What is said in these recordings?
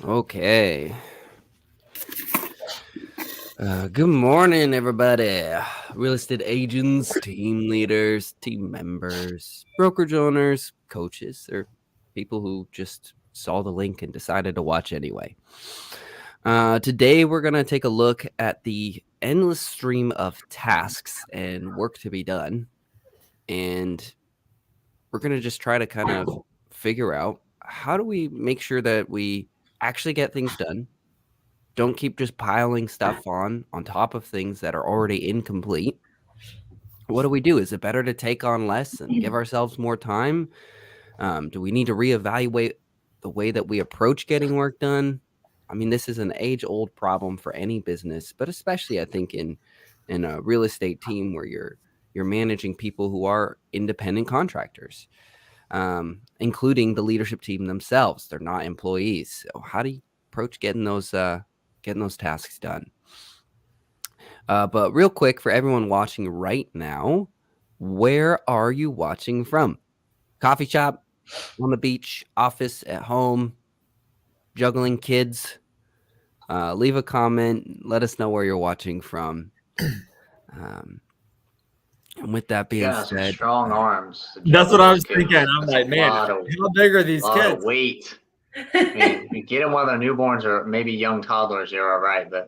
Okay. Good morning, everybody. Real estate agents, team leaders, team members, brokerage owners, coaches, or people who just saw the link and decided to watch anyway. Today, we're going to take a look at the endless stream of tasks and work to be done. And we're going to just try to kind of figure out how do we make sure that we actually get things done. Don't keep just piling stuff on top of things that are already incomplete. What do we do? Is it better to take on less and give ourselves more time? Do we need to reevaluate the way that we approach getting work done? I mean, this is an age-old problem for any business, but especially I think in a real estate team where you're managing people who are independent contractors, including the leadership team themselves. They're not employees. So how do you approach getting those tasks done? But real quick, for everyone watching right now, where are you watching from? Coffee shop, on the beach, office, at home, juggling kids? Leave a comment. Let us know where you're watching from. And with that being said, strong arms. That's what I was thinking. I'm like, man, how big are these kids? Of weight. I mean, you get them while they're newborns or maybe young toddlers, you're all right, but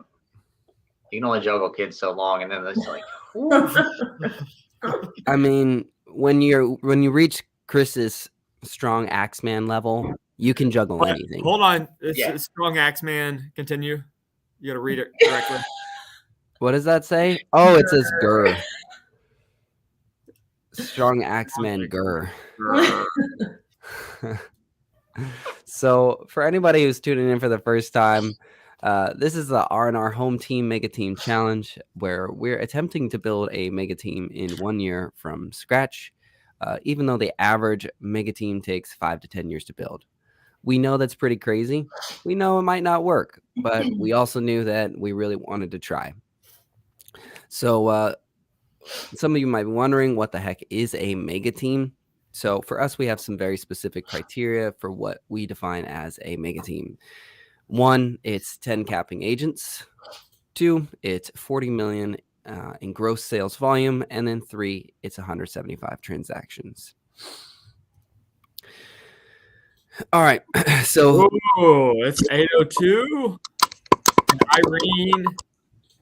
you can only juggle kids so long, and then it's like, I mean, when you reach Chris's strong Axeman level, you can juggle anything. Hold on, it's strong Axeman. Continue. You got to read it correctly. What does that say? Oh, it says Gur. Strong Axeman Gur. So for anybody who's tuning in for the first time, this is the R&R Home Team Mega Team Challenge, where we're attempting to build a mega team in 1 year from scratch, even though the average mega team takes 5 to 10 years to build. We know that's pretty crazy. We know it might not work, but we also knew that we really wanted to try. So some of you might be wondering, what the heck is a mega team? So for us, we have some very specific criteria for what we define as a mega team. 1, it's 10 capping agents. 2, it's 40 million in gross sales volume. And then 3, it's 175 transactions. All right. So it's 8:02. Irene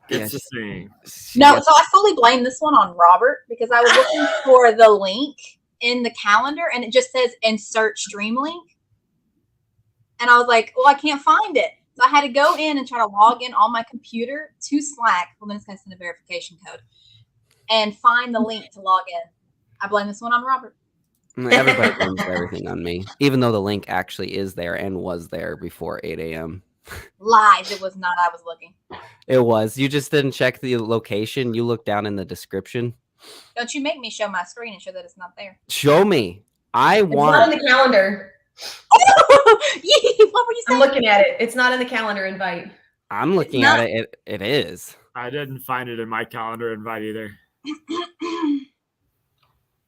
gets to sing. No, so I fully blame this one on Robert, because I was looking for the link in the calendar and it just says insert stream link. And I was like, well, I can't find it. So I had to go in and try to log in on my computer to Slack. Well, then it's going to send a verification code and find the link to log in. I blame this one on Robert. Everybody blames everything on me, even though the link actually is there and was there before 8 a.m. Lies. It was not. I was looking. It was. You just didn't check the location. You looked down in the description. Don't you make me show my screen and show that it's not there. Show me. It's not in the calendar. What were you saying? I'm looking at it. It's not in the calendar invite. I'm looking at it. It is. I didn't find it in my calendar invite either.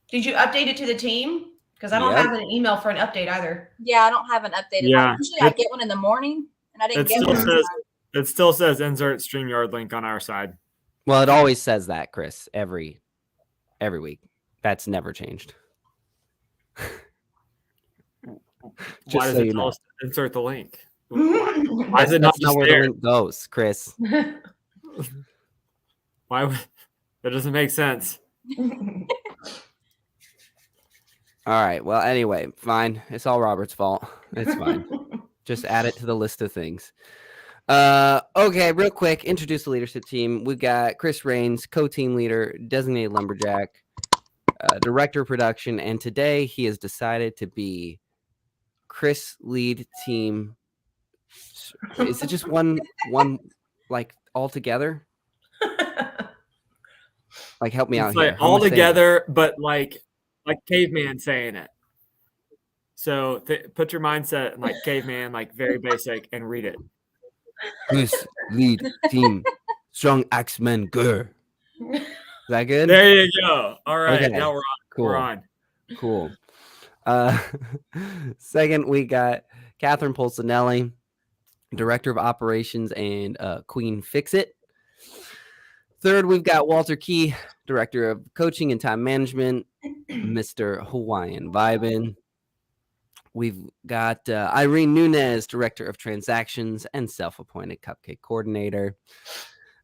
Did you update it to the team? Because I don't have an email for an update either. Yeah, I don't have an updated one. Usually I get one in the morning, and I didn't get one. It still says insert StreamYard link on our side. Well, it always says that, Chris, every week. That's never changed. Why does it tell us to insert the link? Why is it not just where the link goes, Chris? Why? That doesn't make sense. All right. Well, anyway, fine. It's all Robert's fault. It's fine. Just add it to the list of things. Okay, real quick, introduce the leadership team. We've got Chris Rains, co-team leader, designated lumberjack, director of production, and today he has decided to be Chris lead team. Is it just one like all together? Like, help me out here. Like all together, but like caveman saying it. So put your mindset in like caveman, like very basic, and read it. Chris lead team, strong Axeman Gur. Is that good? There you go. All right, okay. Now we're on. Cool. We're on. Cool. Second, we got Catherine Polsinelli, Director of Operations and Queen Fix-It. Third, we've got Walter Key, Director of Coaching and Time Management, Mr. Hawaiian Vibin. We've got Irene Nunez, Director of Transactions and Self-Appointed Cupcake Coordinator.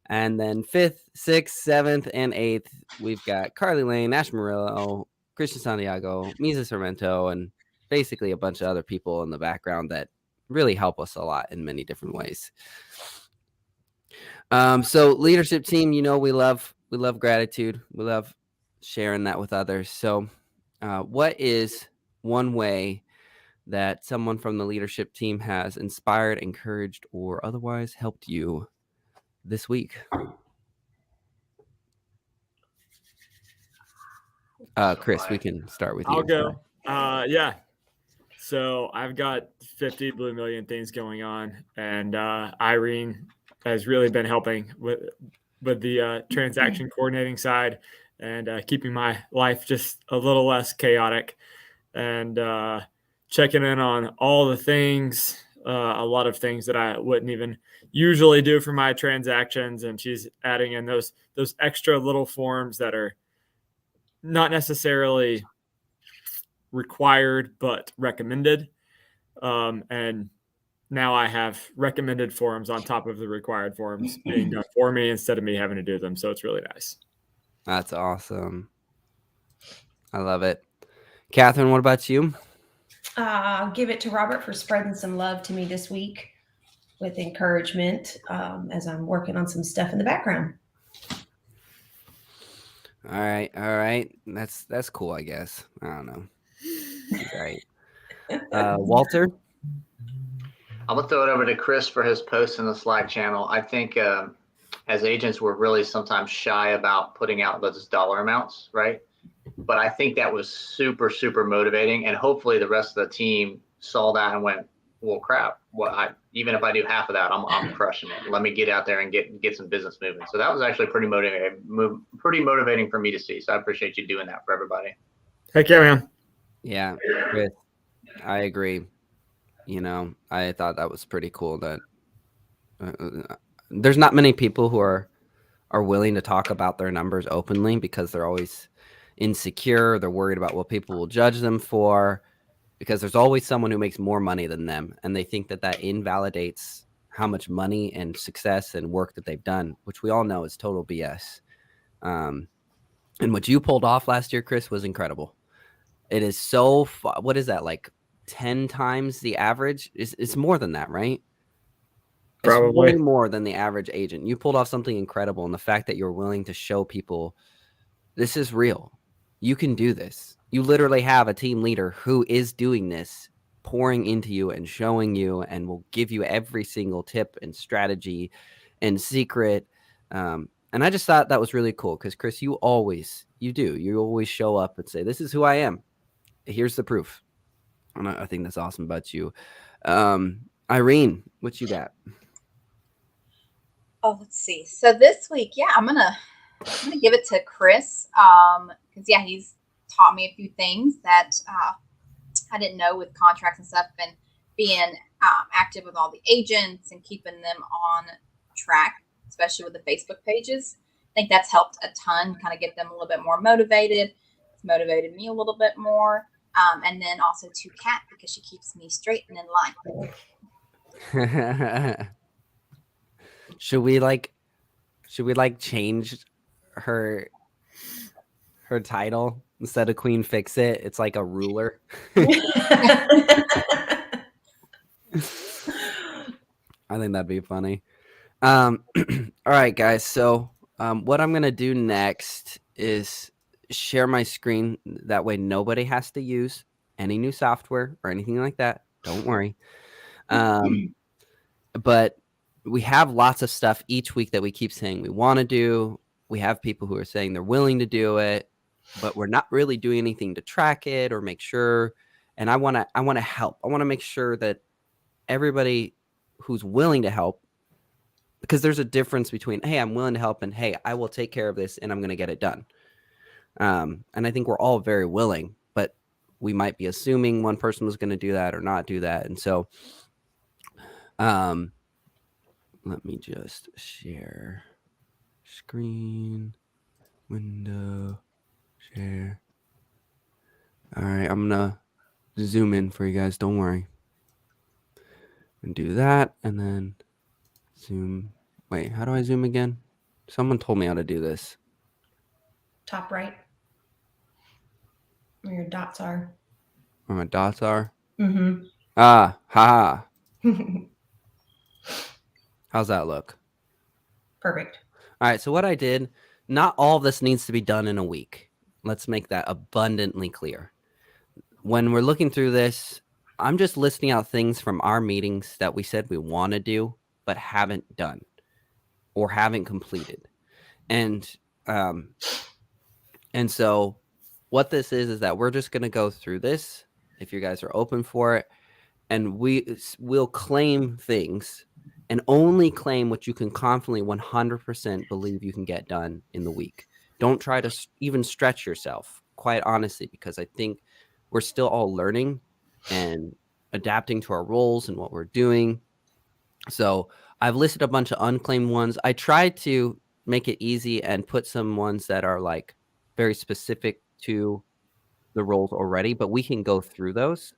And then 5th, 6th, 7th, and 8th, we've got Carly Lane, Ash Murillo, Christian Santiago, Misa Sorrento, and basically a bunch of other people in the background that really help us a lot in many different ways. So leadership team, we love gratitude. We love sharing that with others. So what is one way that someone from the leadership team has inspired, encouraged, or otherwise helped you this week? Chris, we can start with you. I'll go. Yeah. So I've got 50 Blue Million things going on, and Irene has really been helping with the transaction coordinating side and keeping my life just a little less chaotic, and checking in on all the things, a lot of things that I wouldn't even usually do for my transactions, and she's adding in those extra little forms that are not necessarily required but recommended, and now I have recommended forms on top of the required forms being done for me instead of me having to do them, so it's really nice. That's awesome. I love it. Catherine, what about you? I'll give it to Robert for spreading some love to me this week with encouragement as I'm working on some stuff in the background. All right. That's cool, I guess. I don't know. Right. Walter? I'm going to throw it over to Chris for his post in the Slack channel. I think as agents, we're really sometimes shy about putting out those dollar amounts, right? But I think that was super, super motivating. And hopefully the rest of the team saw that and went, well, crap. Even if I do half of that, I'm crushing it. Let me get out there and get some business moving. So that was actually pretty motivating for me to see. So I appreciate you doing that for everybody. Heck yeah, man. Yeah, Chris, I agree. I thought that was pretty cool that there's not many people who are willing to talk about their numbers openly because they're always insecure. They're worried about what people will judge them for, because there's always someone who makes more money than them, and they think that invalidates how much money and success and work that they've done, which we all know is total BS. And what you pulled off last year, Chris, was incredible. It is so what is that, like 10 times the average? It's more than that, right? Probably. It's way more than the average agent. You pulled off something incredible, and the fact that you're willing to show people this is real. You can do this. You literally have a team leader who is doing this, pouring into you and showing you, and will give you every single tip and strategy and secret. And I just thought that was really cool because, Chris, you always show up and say, this is who I am. Here's the proof. And I think that's awesome about you. Irene, what you got? Oh, let's see. So this week, I'm gonna give it to Chris, because he's taught me a few things that I didn't know with contracts and stuff, and being active with all the agents and keeping them on track, especially with the Facebook pages. I think that's helped a ton, kind of get them a little bit more motivated. It's motivated me a little bit more. And then also to Kat, because she keeps me straight and in line. Should we change her title? Instead of Queen Fix-It, it's like a ruler. I think that'd be funny. All right, guys. So what I'm going to do next is share my screen. That way nobody has to use any new software or anything like that. Don't worry. But we have lots of stuff each week that we keep saying we want to do. We have people who are saying they're willing to do it, but we're not really doing anything to track it or make sure. And I want to help. I want to make sure that everybody who's willing to help, because there's a difference between, hey, I'm willing to help, and hey, I will take care of this and I'm going to get it done. And I think we're all very willing, but we might be assuming one person was going to do that or not do that. And so let me just share screen, window, share. All right, I'm gonna zoom in for you guys. Don't worry. And do that, and then zoom. Wait, how do I zoom again? Someone told me how to do this. Top right. Where your dots are. Where my dots are. Mm-hmm. Ah, ha. How's that look? Perfect. All right, so what I did, not all of this needs to be done in a week. Let's make that abundantly clear. When we're looking through this, I'm just listing out things from our meetings that we said we want to do, but haven't done or haven't completed. And so what this is that we're just going to go through this, if you guys are open for it, and we'll claim things and only claim what you can confidently 100% believe you can get done in the week. Don't try to even stretch yourself, quite honestly, because I think we're still all learning and adapting to our roles and what we're doing. So I've listed a bunch of unclaimed ones. I tried to make it easy and put some ones that are like very specific to the roles already, but we can go through those.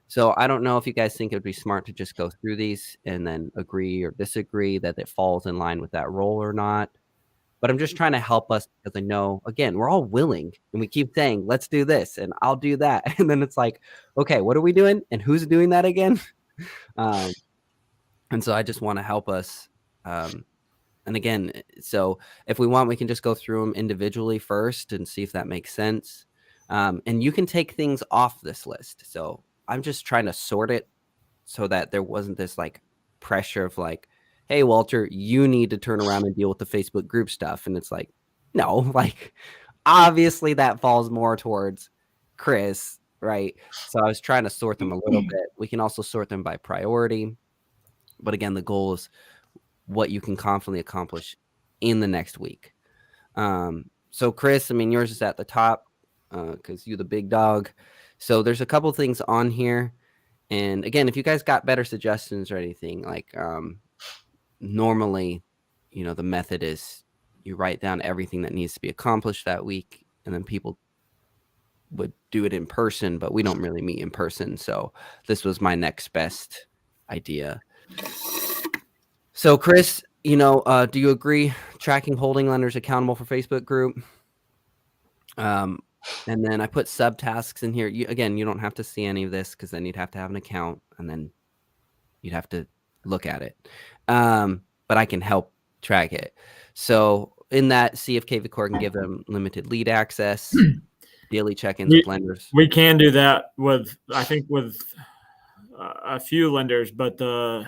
So I don't know if you guys think it would be smart to just go through these and then agree or disagree that it falls in line with that role or not. But I'm just trying to help us because I know, again, we're all willing and we keep saying, let's do this and I'll do that. And then it's like, okay, what are we doing? And who's doing that again? And so I just want to help us. And again, so if we want, we can just go through them individually first and see if that makes sense. And you can take things off this list. So I'm just trying to sort it so that there wasn't this like pressure of like, hey, Walter, you need to turn around and deal with the Facebook group stuff. And it's like, no, like obviously that falls more towards Chris, right? So I was trying to sort them a little bit. We can also sort them by priority. But again, the goal is what you can confidently accomplish in the next week. So Chris, I mean, yours is at the top because you're the big dog. So there's a couple things on here. And again, if you guys got better suggestions or anything, like normally, the method is you write down everything that needs to be accomplished that week, and then people would do it in person, but we don't really meet in person. So this was my next best idea. So Chris, do you agree tracking holding lenders accountable for Facebook group? And then I put subtasks in here. You don't have to see any of this because then you'd have to have an account and then you'd have to look at it. But I can help track it. So in that, see if KVCore can give them limited lead access, daily check-ins with lenders. We can do that with a few lenders, but I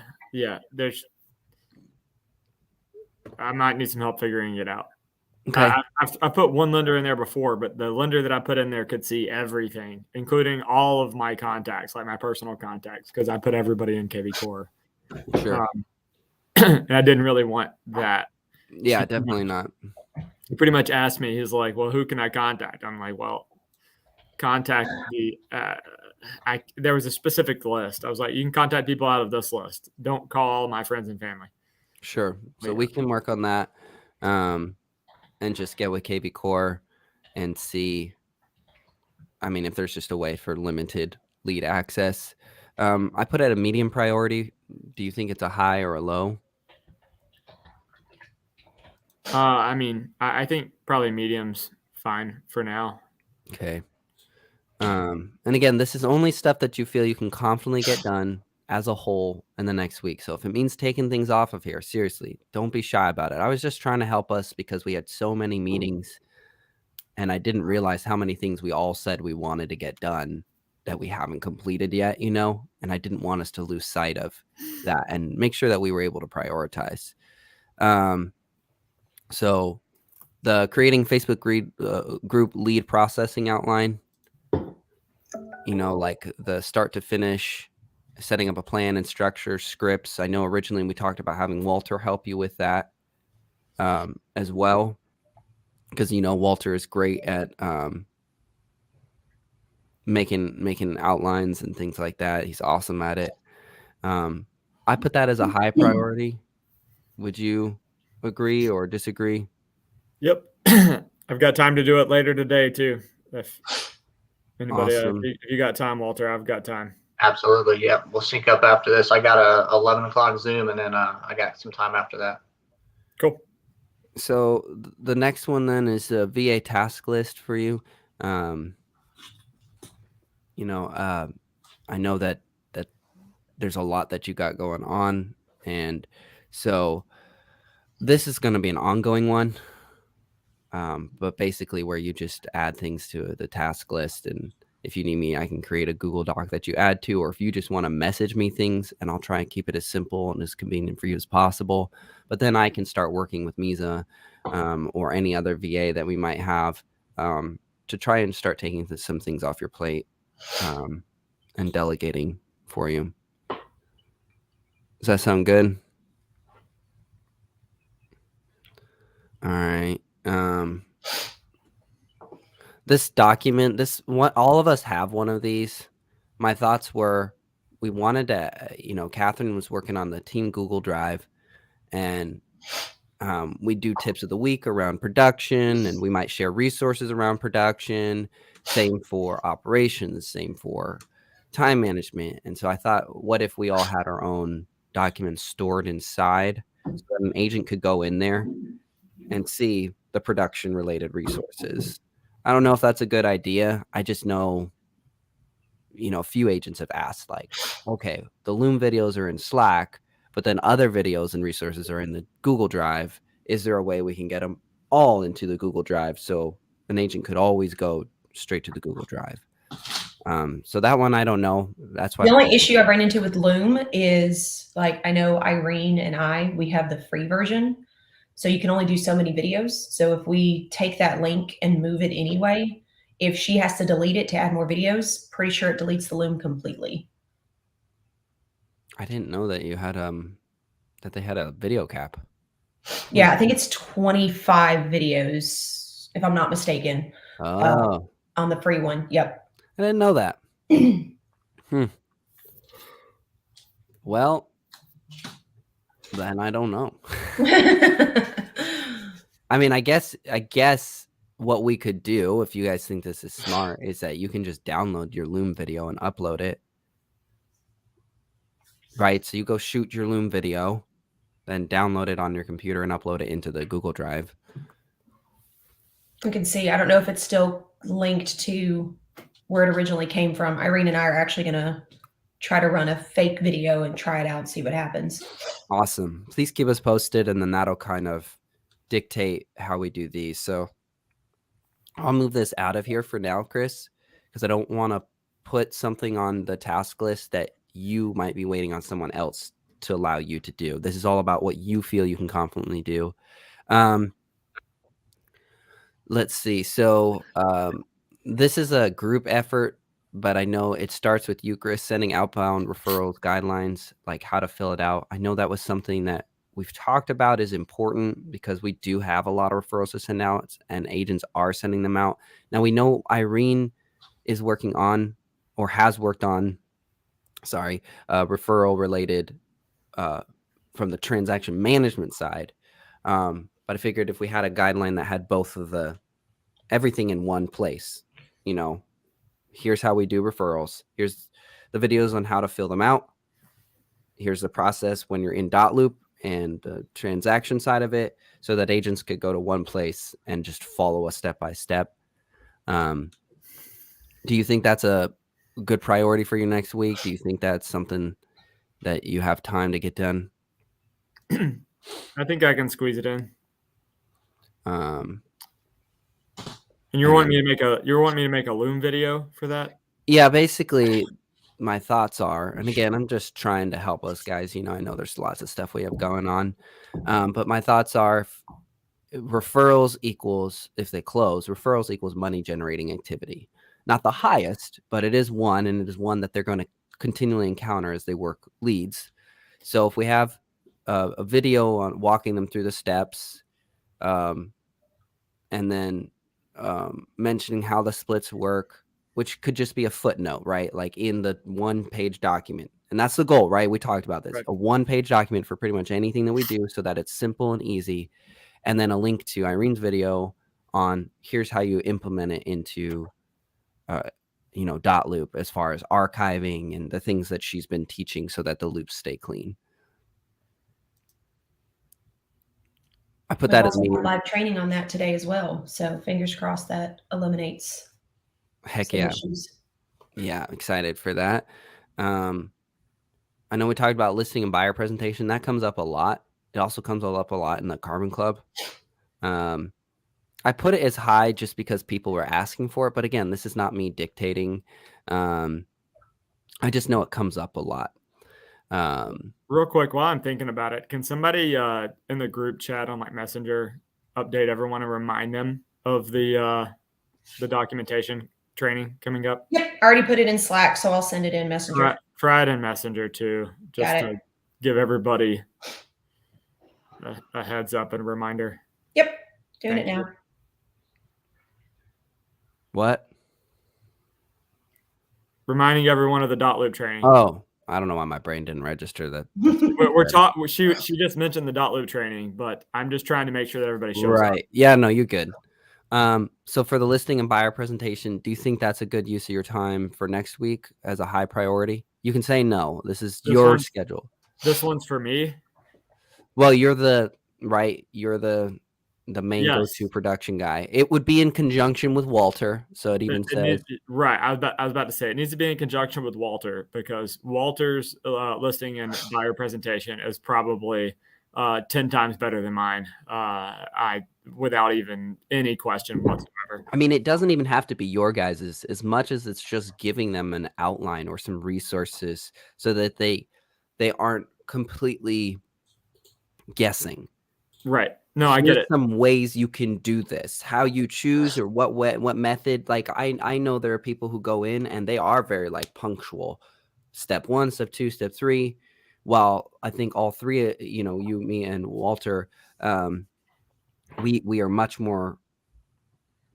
might need some help figuring it out. Okay. I put one lender in there before, but the lender that I put in there could see everything, including all of my contacts, like my personal contacts, because I put everybody in KVCore. Sure. And I didn't really want that. Yeah, definitely not. He pretty much asked me, he's like, well, who can I contact? I'm like, well, contact the there was a specific list. I was like, you can contact people out of this list. Don't call my friends and family. Sure. So we can work on that. And just get with KVCore and see, I mean, if there's just a way for limited lead access. I put it at a medium priority. Do you think it's a high or a low? I think probably medium's fine for now. Okay. And again, this is only stuff that you feel you can confidently get done as a whole in the next week. So if it means taking things off of here, seriously, don't be shy about it. I was just trying to help us because we had so many meetings and I didn't realize how many things we all said we wanted to get done that we haven't completed yet, and I didn't want us to lose sight of that and make sure that we were able to prioritize. So the creating Facebook group lead processing outline, like the start to finish, setting up a plan and structure, scripts. I know originally we talked about having Walter help you with that as well, because Walter is great at making outlines and things like that. He's awesome at it. I put that as a high priority. Would you agree or disagree? Yep. I've got time to do it later today too. If anybody, Awesome. if you got time, Walter, I've got time. Absolutely. Yeah. We'll sync up after this. I got a 11 o'clock Zoom, and then I got some time after that. Cool. So the next one then is a VA task list for you. I know that there's a lot that you got going on, and so this is going to be an ongoing one. But basically where you just add things to the task list, and if you need me, I can create a Google Doc that you add to, or if you just want to message me things, and I'll try and keep it as simple and as convenient for you as possible. But then I can start working with Misa or any other VA that we might have to try and start taking some things off your plate and delegating for you. Does that sound good? All right. This document, all of us have one of these. My thoughts were, we wanted to, Catherine was working on the team Google Drive, and we do tips of the week around production, and we might share resources around production. Same for operations, same for time management. And so I thought, what if we all had our own documents stored inside so that an agent could go in there and see the production related resources? I don't know if that's a good idea. I just know, a few agents have asked, like, okay, the Loom videos are in Slack, but then other videos and resources are in the Google Drive. Is there a way we can get them all into the Google Drive so an agent could always go straight to the Google Drive? So that one, I don't know. That's why The only issue I've ran into with Loom is, like, I know Irene and we have the free version, so you can only do so many videos. So if we take that link and move it anyway, if she has to delete it to add more videos, pretty sure it deletes the Loom completely. I didn't know that you had that they had a video cap. Yeah, I think it's 25 videos, if I'm not mistaken, Oh, on the free one. Yep. I didn't know that. Well, then I don't know. I mean, I guess what we could do, if you guys think this is smart, is that you can just download your Loom video and upload it. Right? So you go shoot your Loom video, then download it on your computer and upload it into the Google Drive. We can see. I don't know if it's still linked to where it originally came from. Irene and I are actually going to try to run a fake video and try it out and see what happens. Awesome. Please keep us posted, and then that'll kind of dictate how we do these. So I'll move this out of here for now, Chris, because I don't want to put something on the task list that you might be waiting on someone else to allow you to do. This is all about what you feel you can confidently do. Let's see. So this is a group effort, but I know it starts with you, Chris, sending outbound referrals guidelines, like how to fill it out. I know that was something that we've talked about is important because we do have a lot of referrals to send out, and agents are sending them out. Now, we know Irene is working on, or has worked on, referral related from the transaction management side. But I figured if we had a guideline that had both of everything in one place, here's how we do referrals. Here's the videos on how to fill them out. Here's the process when you're in Loop and the transaction side of it, so that agents could go to one place and just follow us step by step. Do you think that's a good priority for you next week? Do you think that's something that you have time to get done? I think I can squeeze it in. And you're wanting me to make a Loom video for that? Yeah, basically my thoughts are, and again, I'm just trying to help us guys. I know there's lots of stuff we have going on. But my thoughts are referrals equals, if they close, referrals equals money generating activity. Not the highest, but it is one, and it is one that they're going to continually encounter as they work leads. So if we have a video on walking them through the steps, and then mentioning how the splits work, which could just be a footnote, right? Like in the 1-page document. And And that's the goal, right? We talked about this. Right. A one-page document for pretty much anything that we do so that it's simple and easy. And then a link to Irene's video on here's how you implement it into, .loop as far as archiving and the things that she's been teaching so that the loops stay clean. I put that as meeting live training on that today as well. So fingers crossed that eliminates. Heck yeah. Issues. Yeah, excited for that. I know we talked about listing and buyer presentation. That comes up a lot. It also comes up a lot in the Carbon Club. I put it as high just because people were asking for it. But again, this is not me dictating. I just know it comes up a lot. Real quick, while I'm thinking about it, can somebody in the group chat on like Messenger update everyone and remind them of the documentation training coming up? Yep, I already put it in Slack, so I'll send it in Messenger. Friday and Messenger too, just to give everybody a heads up and a reminder. Yep, doing it now. What? Reminding everyone of the .loop training. Oh, I don't know why my brain didn't register that. We're talking. She just mentioned the .loop training, but I'm just trying to make sure that everybody shows up. Right. Yeah. No, you're good. So for the listing and buyer presentation, do you think that's a good use of your time for next week as a high priority? You can say no. This is your schedule. This one's for me. Well, you're the main go-to production guy. It would be in conjunction with Walter. So it even says right. I was about to say it needs to be in conjunction with Walter because Walter's listing and buyer presentation is probably 10 times better than mine. Without even any question whatsoever. I mean, it doesn't even have to be your guys's as much as it's just giving them an outline or some resources so that they aren't completely guessing. Right. No, I get it. Some ways you can do this, how you choose or what method. Like I know there are people who go in and they are very like punctual. Step 1, step 2, step 3. While I think all three, you, me, and Walter, we are much more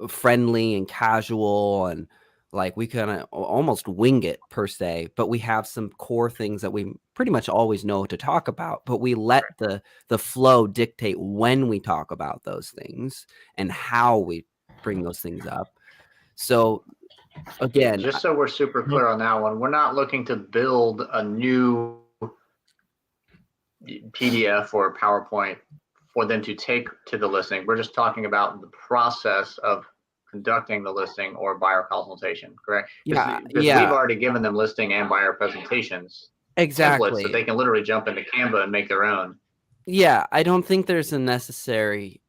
friendly and casual and like we kind of almost wing it per se, but we have some core things that we pretty much always know to talk about, but we let the flow dictate when we talk about those things and how we bring those things up. So again, just so we're super clear on that one, we're not looking to build a new PDF or PowerPoint for them to take to the listing. We're just talking about the process of conducting the listing or buyer consultation, correct? Yeah. Because we've already given them listing and buyer presentations. Exactly. So they can literally jump into Canva and make their own. Yeah, I don't think there's a necessary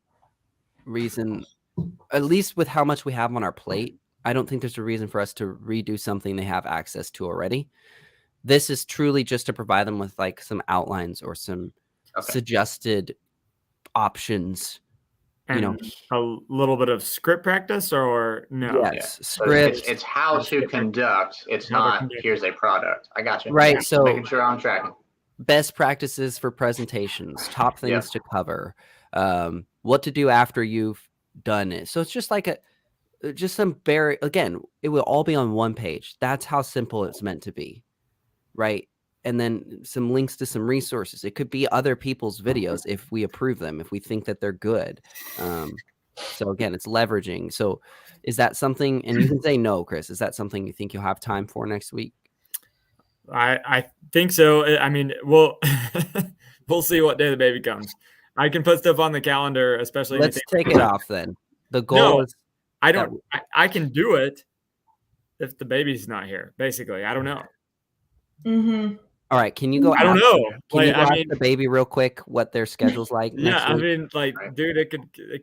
reason, at least with how much we have on our plate, I don't think there's a reason for us to redo something they have access to already. This is truly just to provide them with like some outlines or some suggested options. And a little bit of script practice or no? Yes, script. It's how to conduct. It's not here's a product. I got you. Right. Yeah, so making sure I'm tracking. Best practices for presentations, top things to cover, what to do after you've done it. So it's just like again, it will all be on one page. That's how simple it's meant to be. Right. And then some links to some resources. It could be other people's videos if we approve them, if we think that they're good. So again, it's leveraging. So is that something, and you can say no, Chris, is that something you think you'll have time for next week? I think so. I mean, we'll see what day the baby comes. I can put stuff on the calendar, especially. Let's take it off then. The goal is. I can do it if the baby's not here. Basically, I don't know. Mm-hmm. All right, can you go? I don't know. Can you go ask the baby real quick what their schedule's like? Yeah, I mean, like, dude, it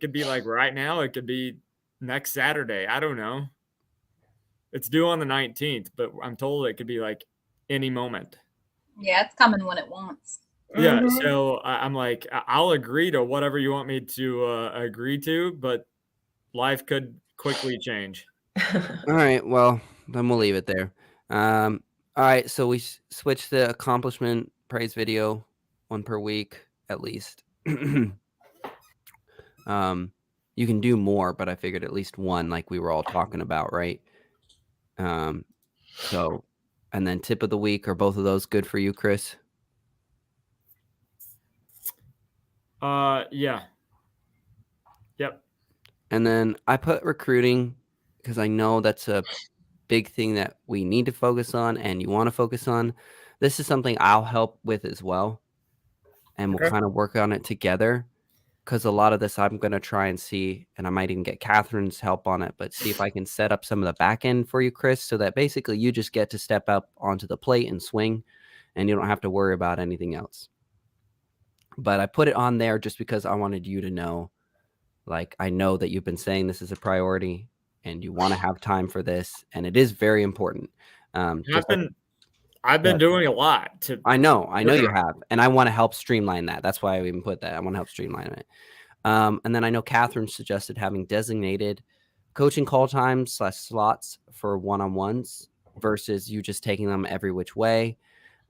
could be like right now. It could be next Saturday. I don't know. It's due on the 19th, but I'm told it could be like any moment. Yeah, it's coming when it wants. Yeah, so I'm like, I'll agree to whatever you want me to agree to, but life could quickly change. All right, well, then we'll leave it there. All right, so we switched the accomplishment praise video, 1 per week at least. You can do more, but I figured at least 1, like we were all talking about, right? So and then tip of the week. Are both of those good for you, Chris? Yeah. Yep. And then I put recruiting because I know that's a big thing that we need to focus on and you want to focus on. This is something I'll help with as well. And we'll Okay. kind of work on it together, because a lot of this I'm going to try and see, and I might even get Catherine's help on it, but see if I can set up some of the back end for you, Chris, so that basically you just get to step up onto the plate and swing, and you don't have to worry about anything else. But I put it on there just because I wanted you to know, like, I know that you've been saying this is a priority and you want to have time for this, and it is very important. I've been doing a lot to. I know you have, and I want to help streamline that. That's why I even put that. I want to help streamline it. And then I know Catherine suggested having designated coaching call times / slots for one-on-ones versus you just taking them every which way.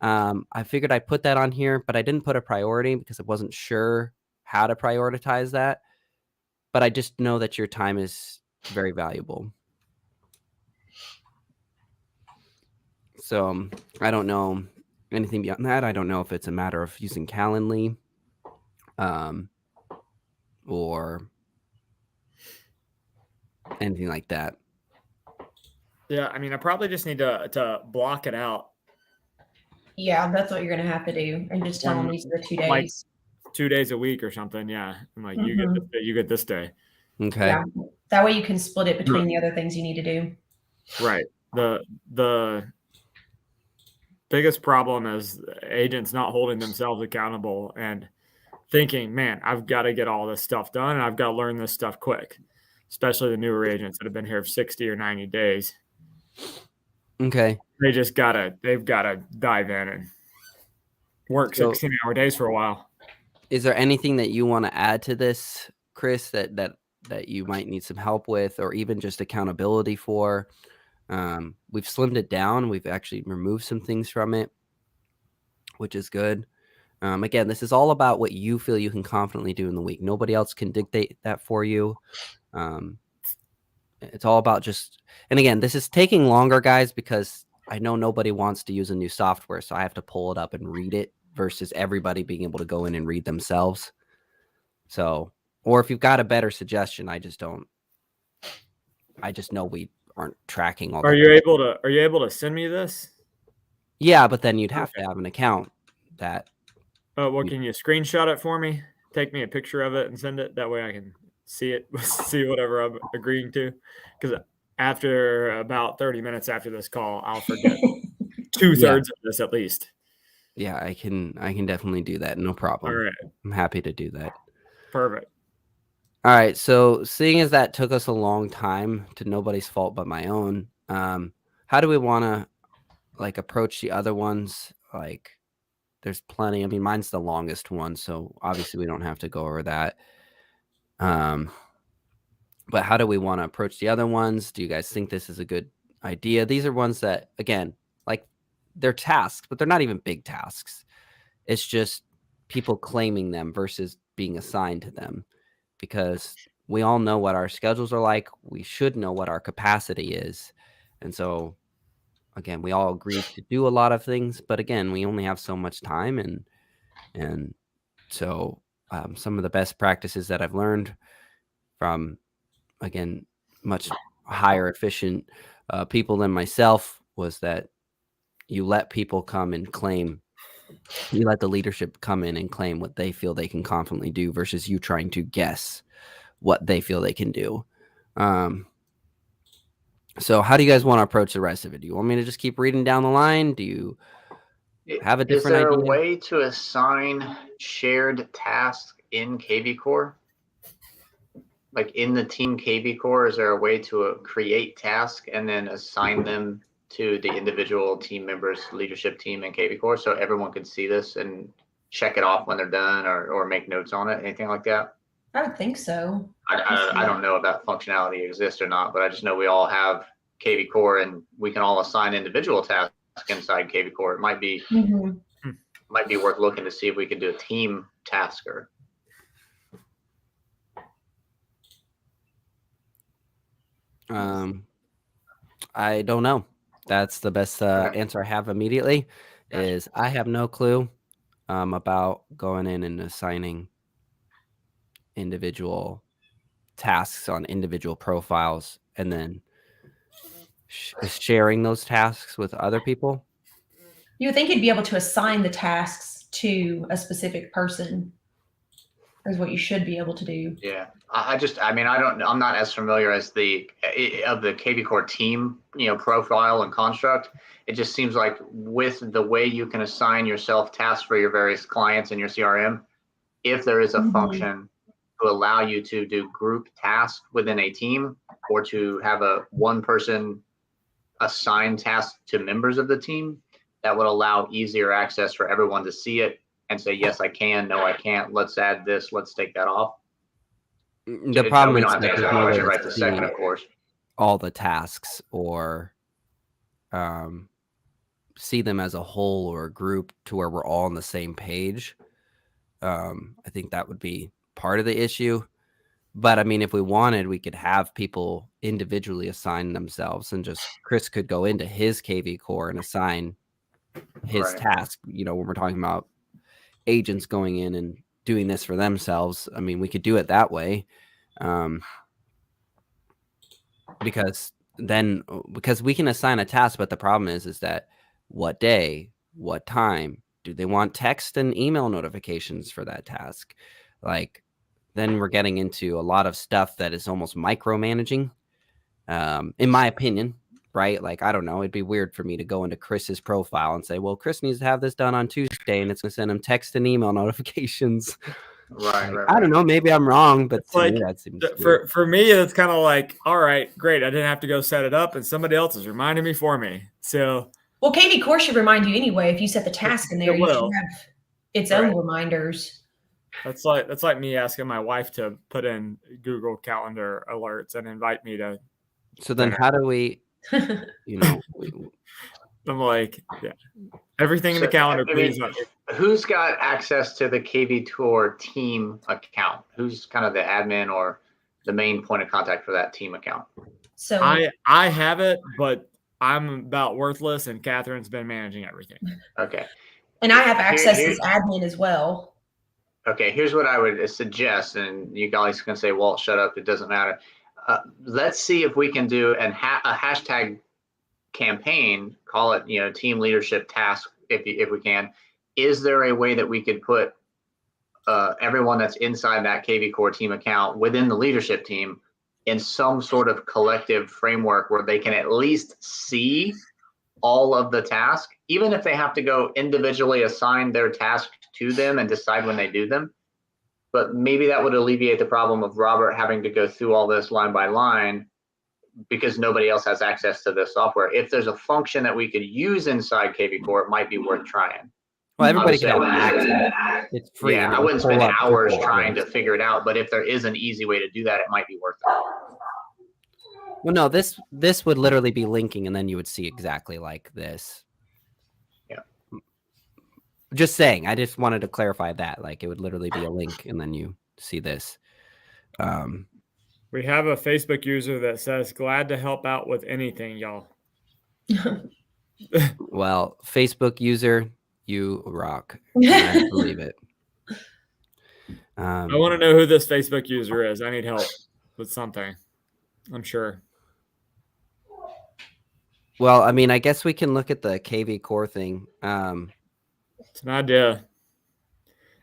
I figured I'd put that on here, but I didn't put a priority because I wasn't sure how to prioritize that. But I just know that your time is very valuable. So I don't know anything beyond that. I don't know if it's a matter of using Calendly or anything like that. Yeah, I mean, I probably just need to block it out. Yeah, that's what you're gonna have to do, and just tell them these are the 2 days. Like 2 days a week or something. Yeah, and like you get this day, you get this day. Okay. Yeah, that way you can split it between the other things you need to do. Right. The biggest problem is agents not holding themselves accountable and thinking, man, I've got to get all this stuff done and I've got to learn this stuff quick, especially the newer agents that have been here 60 or 90 days. Okay. They've got to dive in and work 16-hour days for a while. Is there anything that you want to add to this, Chris, that you might need some help with, or even just accountability for? We've slimmed it down. We've actually removed some things from it, which is good. Again, this is all about what you feel you can confidently do in the week. Nobody else can dictate that for you. It's all about just, and again, this is taking longer, guys, because I know nobody wants to use a new software, so I have to pull it up and read it versus everybody being able to go in and read themselves. So, or if you've got a better suggestion, I just know we aren't tracking all. Are you able to send me this? Yeah, but then you'd have to have an account that. Oh, well, can you screenshot it for me? Take me a picture of it and send it. That way I can see it, see whatever I'm agreeing to. Because after about 30 minutes after this call, I'll forget 2/3 of this at least. Yeah, I can definitely do that. No problem. All right. I'm happy to do that. Perfect. All right. So seeing as that took us a long time, to nobody's fault but my own, how do we want to like approach the other ones? Like, there's plenty. I mean, mine's the longest one, so obviously we don't have to go over that. But how do we want to approach the other ones? Do you guys think this is a good idea? These are ones that, again, like, they're tasks, but they're not even big tasks. It's just people claiming them versus being assigned to them, because we all know what our schedules are like. We should know what our capacity is. And so, again, we all agree to do a lot of things, but again, we only have so much time. And so some of the best practices that I've learned from, again, much higher efficient people than myself was that you let people come and claim, you let the leadership come in and claim what they feel they can confidently do versus you trying to guess what they feel they can do. So how do you guys want to approach the rest of it? Do you want me to just keep reading down the line? Do you have a different idea? Is there a way to assign shared tasks in KV Core? Like in the team KV Core, is there a way to create tasks and then assign them to the individual team members, leadership team in KV Core, so everyone can see this and check it off when they're done, or make notes on it, anything like that? I would think so. I don't know if that functionality exists or not, but I just know we all have KV Core and we can all assign individual tasks inside KV Core. It might be worth looking to see if we could do a team tasker. I don't know. That's the best Okay. answer I have immediately. Gotcha. Is I have no clue about going in and assigning individual tasks on individual profiles and then sharing those tasks with other people. You would think you'd be able to assign the tasks to a specific person, is what you should be able to do. Yeah, I mean, I'm not as familiar as the KV Core team, profile and construct. It just seems like with the way you can assign yourself tasks for your various clients in your CRM, if there is a function to allow you to do group tasks within a team or to have a one person assign tasks to members of the team, that would allow easier access for everyone to see it and say, yes, I can, no, I can't, let's add this, let's take that off. The problem we is don't have to that answer there's that no way question to right this second, see of course. all the tasks or see them as a whole or a group to where we're all on the same page. I think that would be part of the issue. But I mean, if we wanted, we could have people individually assign themselves, and just Chris could go into his KV Core and assign his task. When we're talking about agents going in and doing this for themselves, I mean, we could do it that way. Because we can assign a task, but the problem is that what day, what time, do they want text and email notifications for that task? Like, then we're getting into a lot of stuff that is almost micromanaging, in my opinion, right? Like, I don't know, it'd be weird for me to go into Chris's profile and say, well, Chris needs to have this done on Tuesday, and it's going to send him text and email notifications. Right. I don't know, maybe I'm wrong, but to Like, me, that seems weird. For me, it's kind of like, all right, great, I didn't have to go set it up, and somebody else is reminding me for me. So, well, KV Core should remind you anyway. If you set the task in there, you should have its own reminders. That's like me asking my wife to put in Google Calendar alerts and invite me to. So then, how do we, I'm like, yeah, everything in the calendar, please. Who's got access to the KV Core team account? Who's kind of the admin or the main point of contact for that team account? So I have it, but I'm about worthless, and Catherine's been managing everything. Okay. And I have access as admin as well. Okay, here's what I would suggest, and you guys can say, Walt, shut up, it doesn't matter. Let's see if we can do a hashtag campaign, call it, team leadership task, if we can. Is there a way that we could put everyone that's inside that KV Core team account within the leadership team in some sort of collective framework where they can at least see all of the tasks, even if they have to go individually assign their task to them and decide when they do them? But maybe that would alleviate the problem of Robert having to go through all this line by line because nobody else has access to this software. If there's a function that we could use inside KV Core, it might be worth trying. Well, everybody can have access. It's free. Yeah, I wouldn't spend hours trying to figure it out, but if there is an easy way to do that, it might be worth it. Well, no, this would literally be linking, and then you would see exactly like this. Yeah. Just saying. I just wanted to clarify that. Like, it would literally be a link, and then you see this. We have a Facebook user that says, "Glad to help out with anything, y'all." Well, Facebook user, you rock. I believe it. I want to know who this Facebook user is. I need help with something. I'm sure. Well, I mean, I guess we can look at the KV Core thing. It's an idea.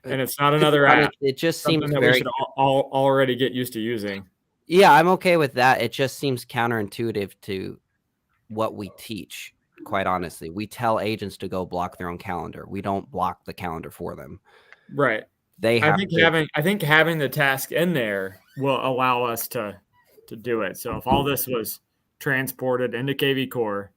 And it's not another app. It just Something seems that we should all already get used to using. Yeah, I'm okay with that. It just seems counterintuitive to what we teach, quite honestly. We tell agents to go block their own calendar. We don't block the calendar for them. Right. I think having the task in there will allow us to do it. So if all this was transported into KV Core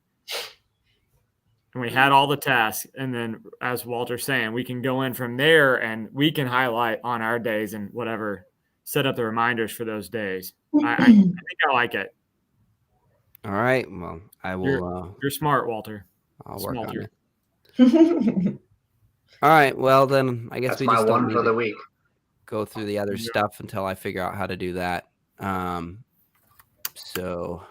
and we had all the tasks, and then as Walter's saying, we can go in from there and we can highlight on our days and whatever, set up the reminders for those days. I think I like it. All right. Well, I will. You're smart, Walter. I'll work on it. All right. Well, then I guess that's we my just one for the week. Go through the other stuff until I figure out how to do that. So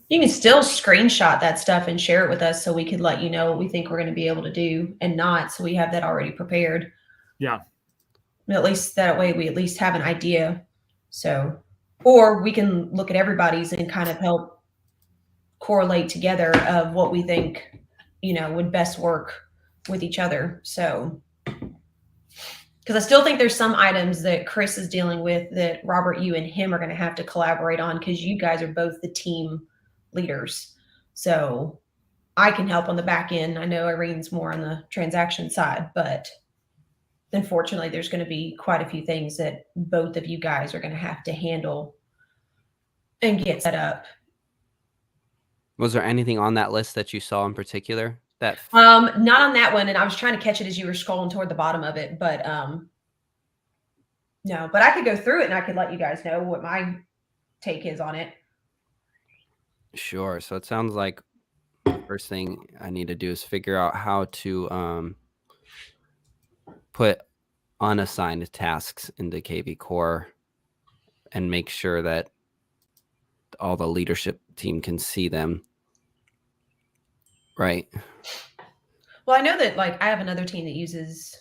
You can still screenshot that stuff and share it with us so we could let you know what we think we're going to be able to do and not, so we have that already prepared. Yeah. At least that way we at least have an idea. So, or we can look at everybody's and kind of help correlate together of what we think, would best work with each other. So, because I still think there's some items that Chris is dealing with that Robert, you and him are going to have to collaborate on, because you guys are both the team leaders. So I can help on the back end. I know Irene's more on the transaction side, but unfortunately there's going to be quite a few things that both of you guys are going to have to handle and get set up. Was there anything on that list that you saw in particular? Not on that one, and I was trying to catch it as you were scrolling toward the bottom of it, but no, but I could go through it and I could let you guys know what my take is on it. Sure. So it sounds like the first thing I need to do is figure out how to put unassigned tasks into KV Core and make sure that all the leadership team can see them. Right. Well, I know that I have another team that uses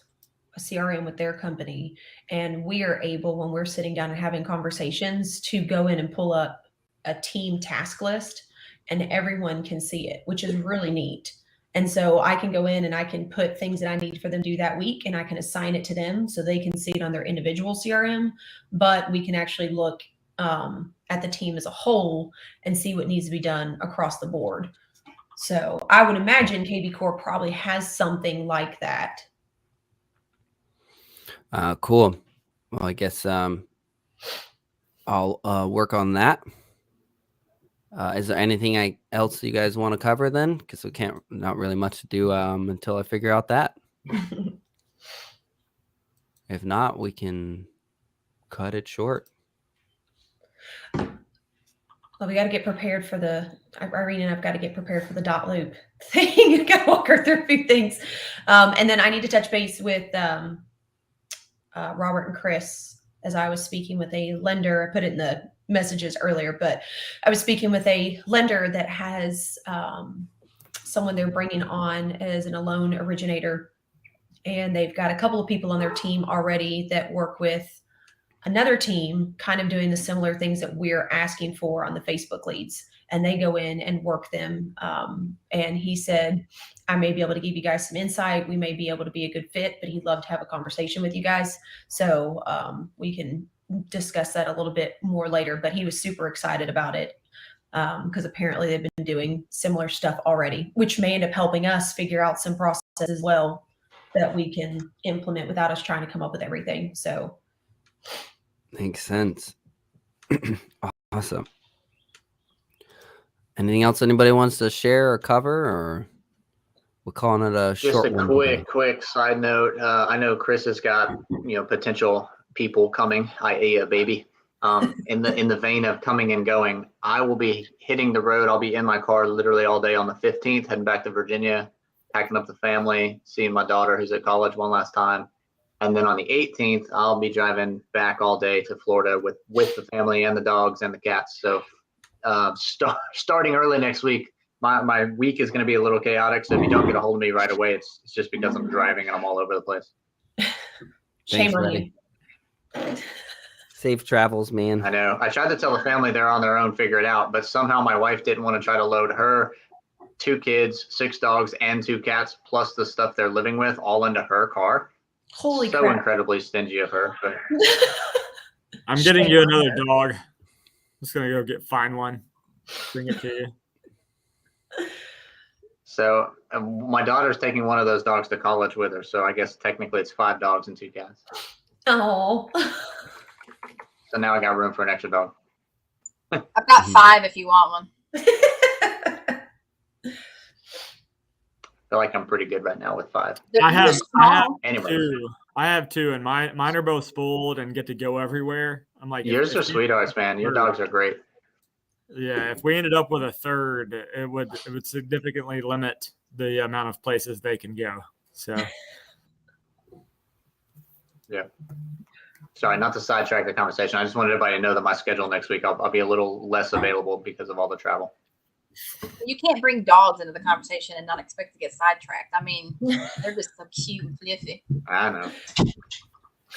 a CRM with their company, and we are able, when we're sitting down and having conversations, to go in and pull up a team task list, and everyone can see it, which is really neat. And so I can go in and I can put things that I need for them to do that week, and I can assign it to them so they can see it on their individual CRM, but we can actually look at the team as a whole and see what needs to be done across the board. So I would imagine KV Core probably has something like that. Cool. Well, I guess I'll work on that. Is there anything else you guys want to cover then? Because we not really much to do until I figure out that. If not, we can cut it short. Well, we got to get prepared for Irene and I've got to get prepared for the dot loop thing. Got to walk her through a few things. And then I need to touch base with Robert and Chris, as I was speaking with a lender. I put it in the messages earlier, but I was speaking with a lender that has someone they're bringing on as a loan originator. And they've got a couple of people on their team already that work with another team kind of doing the similar things that we're asking for on the Facebook leads, and they go in and work them. And he said, I may be able to give you guys some insight. We may be able to be a good fit, but he'd love to have a conversation with you guys. So we can discuss that a little bit more later, but he was super excited about it because apparently they've been doing similar stuff already, which may end up helping us figure out some process as well that we can implement without us trying to come up with everything. So makes sense. Awesome. Anything else anybody wants to share or cover, or we're calling it a short one? Just a quick side note. I know Chris has got potential people coming, i.e. a baby. In the vein of coming and going, I will be hitting the road. I'll be in my car literally all day on the 15th, heading back to Virginia, packing up the family, seeing my daughter who's at college one last time. And then on the 18th, I'll be driving back all day to Florida with the family and the dogs and the cats. So starting early next week, my week is going to be a little chaotic. So if you don't get a hold of me right away, it's just because I'm driving and I'm all over the place. Shame on you. Safe travels, man. I know. I tried to tell the family they're on their own, figure it out. But somehow my wife didn't want to try to load her 2 kids, 6 dogs, and 2 cats, plus the stuff they're living with, all into her car. Holy so crap. Incredibly stingy of her. But I'm getting you another dog. I'm just going to go find one, bring it to you. So my daughter's taking one of those dogs to college with her. So I guess technically it's 5 dogs and 2 cats. Oh. So now I got room for an extra dog. I've got 5 if you want one. I feel like I'm pretty good right now with 5. I have Anyway. 2. I have 2, and mine are both spoiled and get to go everywhere. I'm like, yours are sweethearts, man. Your dogs are great. Yeah, if we ended up with a third, it would significantly limit the amount of places they can go. So, yeah. Sorry, not to sidetrack the conversation. I just wanted everybody to know that my schedule next week, I'll be a little less available because of all the travel. You can't bring dogs into the conversation and not expect to get sidetracked. I mean, they're just so cute and fluffy. I know.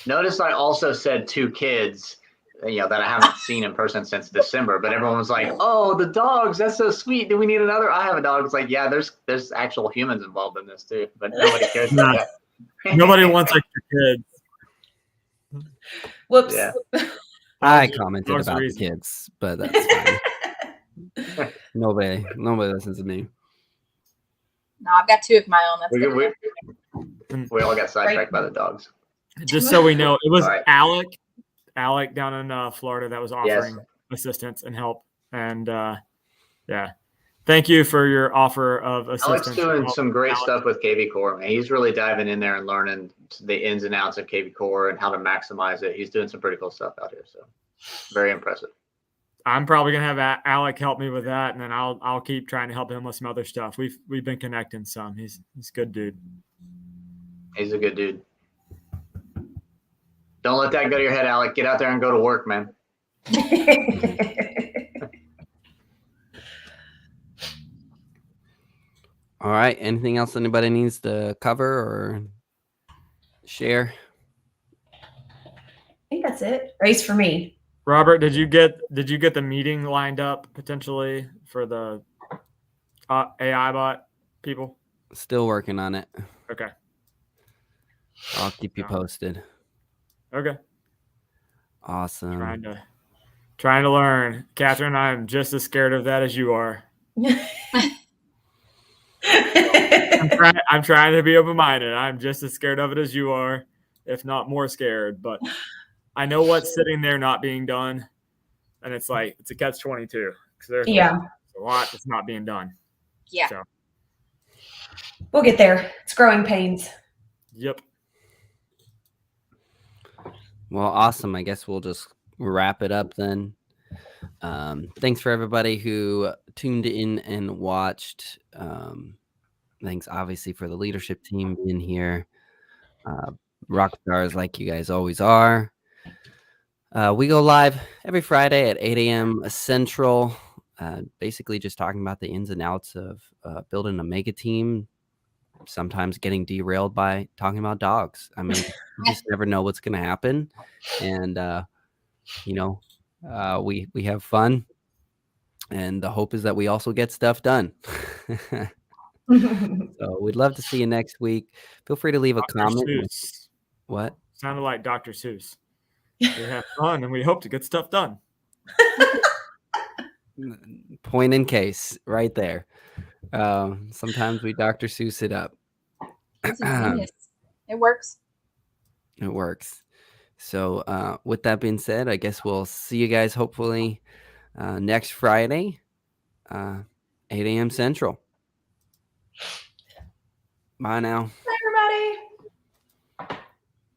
Notice I also said 2 kids, that I haven't seen in person since December, but everyone was like, "Oh, the dogs, that's so sweet. Do we need another?" I have a dog. It's like, yeah, there's actual humans involved in this too, but nobody cares about that. Nobody wants extra kids. Whoops. Yeah. I commented dogs are about the easy. kids, but that's fine. Nobody listens to me. No, I've got 2 of my own. That's We, good. we all got sidetracked by the dogs. Just so we know, it was All right. Alec down in Florida that was offering assistance and help. And yeah, thank you for your offer of assistance. Alec's doing some great stuff with KV Core, man. He's really diving in there and learning the ins and outs of KV Core and how to maximize it. He's doing some pretty cool stuff out here. So very impressive. I'm probably gonna have Alec help me with that, and then I'll keep trying to help him with some other stuff. We've been connecting some. He's a good dude. He's a good dude. Don't let that go to your head, Alec. Get out there and go to work, man. All right. Anything else anybody needs to cover or share? I think that's it. Race for me. Robert, did you get the meeting lined up potentially for the AI bot people? Still working on it. Okay. I'll keep you posted. Okay. Awesome. Trying to learn. Catherine, I'm just as scared of that as you are. I'm trying to be open-minded. I'm just as scared of it as you are, if not more scared. But I know what's sitting there not being done, and it's like it's a catch-22 because there's a lot that's not being done. Yeah. So. We'll get there. It's growing pains. Yep. Well, awesome. I guess we'll just wrap it up then. Thanks for everybody who tuned in and watched. Thanks, obviously, for the leadership team being here. Rock stars like you guys always are. We go live every Friday at 8 a.m. Central, basically just talking about the ins and outs of building a mega team, sometimes getting derailed by talking about dogs. I mean, you just never know what's going to happen. And, we have fun. And the hope is that we also get stuff done. So we'd love to see you next week. Feel free to leave a comment. Seuss. What? Sounded like Dr. Seuss. We have fun and we hope to get stuff done. Point in case right there. Sometimes we Dr. Seuss it up. It's ingenious. It works. It works. So with that being said, I guess we'll see you guys hopefully next Friday, 8 a.m. Central. Bye now.